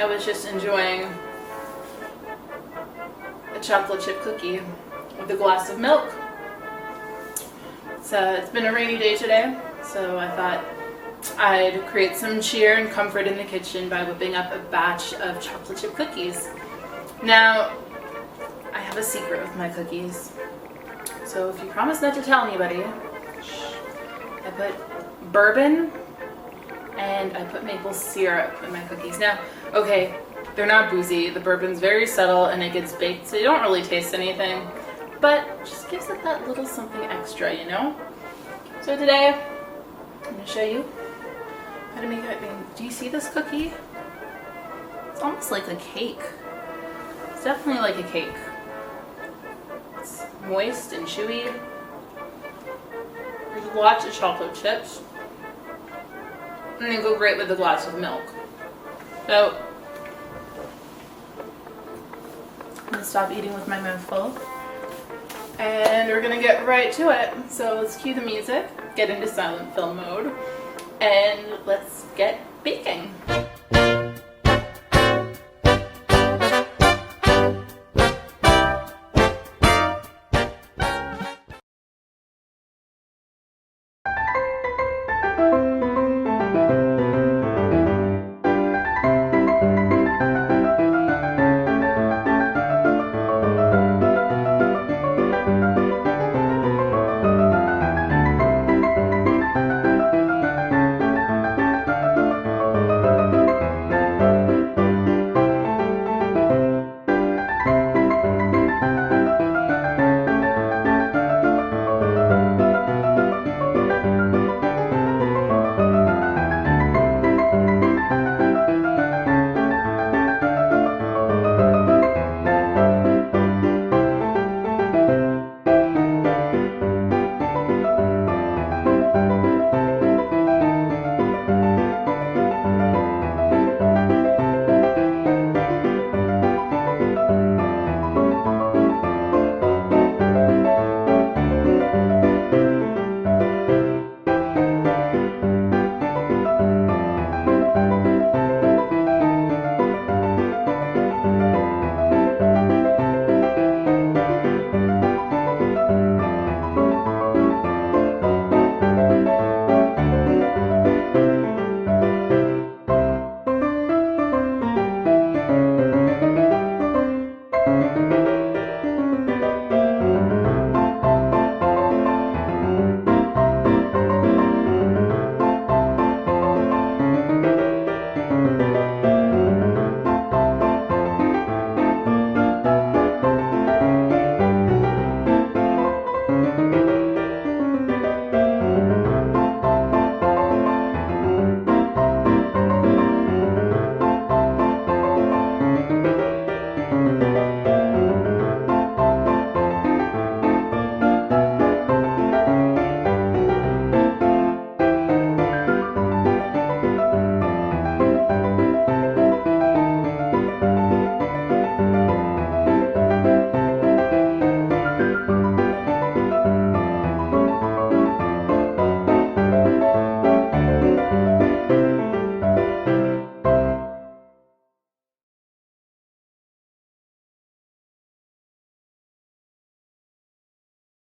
I was just enjoying a chocolate chip cookie with a glass of milk. So it's been a rainy day today, so I thought I'd create some cheer and comfort in the kitchen by whipping up a batch of chocolate chip cookies. Now, I have a secret with my cookies. So if you promise not to tell anybody, I put bourbon and I put maple syrup in my cookies. Now, okay, they're not boozy. The bourbon's very subtle and it gets baked, so you don't really taste anything, but it just gives it that little something extra, you know? So today, I'm gonna show you how to make it. Do you see this cookie? It's almost like a cake. It's definitely like a cake. It's moist and chewy. There's lots of chocolate chips. And they go great with a glass of milk. So, I'm gonna stop eating with my mouth full. And we're gonna get right to it. So let's cue the music, get into silent film mode, and let's get baking.